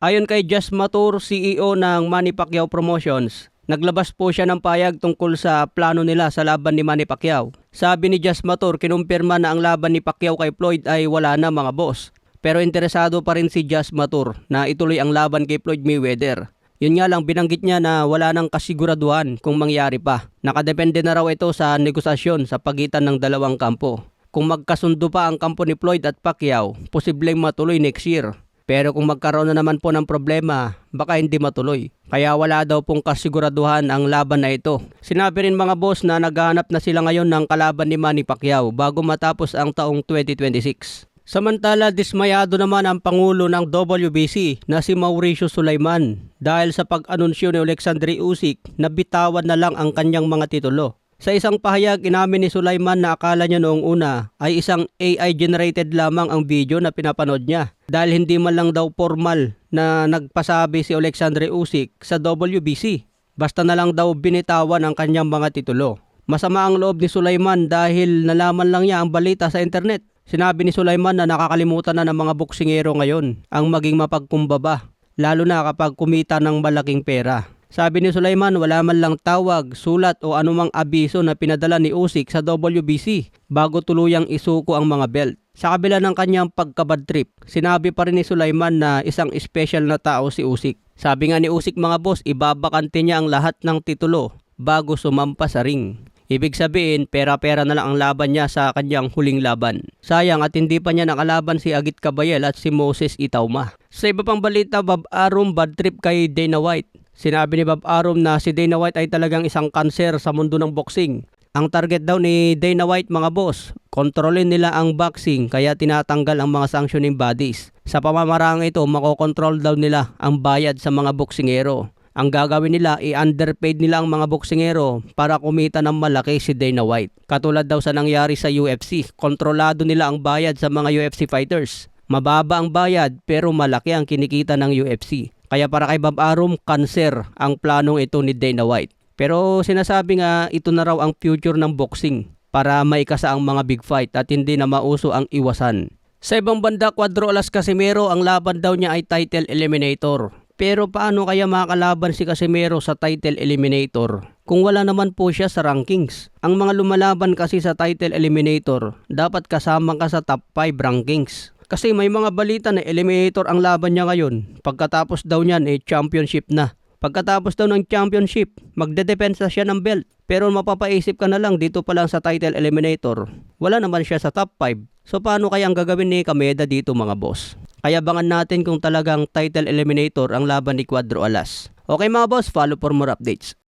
Ayon kay Josh Matur, CEO ng Manny Pacquiao Promotions, naglabas po siya ng payag tungkol sa plano nila sa laban ni Manny Pacquiao. Sabi ni Josh Matur, kinumpirma na ang laban ni Pacquiao kay Floyd ay wala na mga boss. Pero interesado pa rin si Josh Matur na ituloy ang laban kay Floyd Mayweather. Yun nga lang, binanggit niya na wala nang kasiguraduhan kung mangyari pa. Nakadepende na raw ito sa negosasyon sa pagitan ng dalawang kampo. Kung magkasundo pa ang kampo ni Floyd at Pacquiao, posibleng matuloy next year. Pero kung magkaroon na naman po ng problema, baka hindi matuloy. Kaya wala daw pong kasiguraduhan ang laban na ito. Sinabi rin mga boss na naghahanap na sila ngayon ng kalaban ni Manny Pacquiao bago matapos ang taong 2026. Samantala, dismayado naman ang Pangulo ng WBC na si Mauricio Sulaiman dahil sa pag-anunsyo ni Alexander Usyk na bitawan na lang ang kanyang mga titulo. Sa isang pahayag, inamin ni Sulaiman na akala niya noong una ay isang AI-generated lamang ang video na pinapanood niya dahil hindi man lang daw formal na nagpasabi si Alexander Usyk sa WBC. Basta na lang daw binitawan ang kanyang mga titulo. Masama ang loob ni Sulaiman dahil nalaman lang niya ang balita sa internet. Sinabi ni Sulaiman na nakakalimutan na ng mga boksingero ngayon ang maging mapagkumbaba, lalo na kapag kumita ng malaking pera. Sabi ni Sulaiman, wala man lang tawag, sulat o anumang abiso na pinadala ni Usyk sa WBC bago tuluyang isuko ang mga belt. Sa kabila ng kanyang pagkabad trip, sinabi pa rin ni Sulaiman na isang special na tao si Usyk. Sabi nga ni Usyk mga boss, ibabakante niya ang lahat ng titulo bago sumampa sa ring. Ibig sabihin, pera-pera na lang ang laban niya sa kanyang huling laban. Sayang at hindi pa niya nakalaban si Agit Kabayel at si Moses Itauma. Sa iba pang balita, Bob Arum bad trip kay Dana White. Sinabi ni Bob Arum na si Dana White ay talagang isang kanser sa mundo ng boxing. Ang target daw ni Dana White mga boss, kontrolin nila ang boxing kaya tinatanggal ang mga sanctioning bodies. Sa pamamaraan ito, makokontrol daw nila ang bayad sa mga boksingero. Ang gagawin nila, i-underpaid nila ang mga boksingero para kumita ng malaki si Dana White. Katulad daw sa nangyari sa UFC, kontrolado nila ang bayad sa mga UFC fighters. Mababa ang bayad pero malaki ang kinikita ng UFC. Kaya para kay Bob Arum, cancer ang planong ito ni Dana White. Pero sinasabi nga ito na raw ang future ng boxing para maikasa ang mga big fight at hindi na mauso ang iwasan. Sa ibang banda, Cuadro Alas Casimero, ang laban daw niya ay title eliminator. Pero paano kaya makakalaban si Casimero sa title eliminator kung wala naman po siya sa rankings? Ang mga lumalaban kasi sa title eliminator, dapat kasama ka sa top 5 rankings. Kasi may mga balita na eliminator ang laban niya ngayon. Pagkatapos daw niyan championship na. Pagkatapos daw ng championship, magdedepensa siya ng belt. Pero mapapaisip ka na lang dito pa lang sa title eliminator. Wala naman siya sa top 5. So paano kaya ang gagawin ni Kameda dito mga boss? Kaya abangan natin kung talagang title eliminator ang laban ni Cuadro Alas. Okay mga boss, follow for more updates.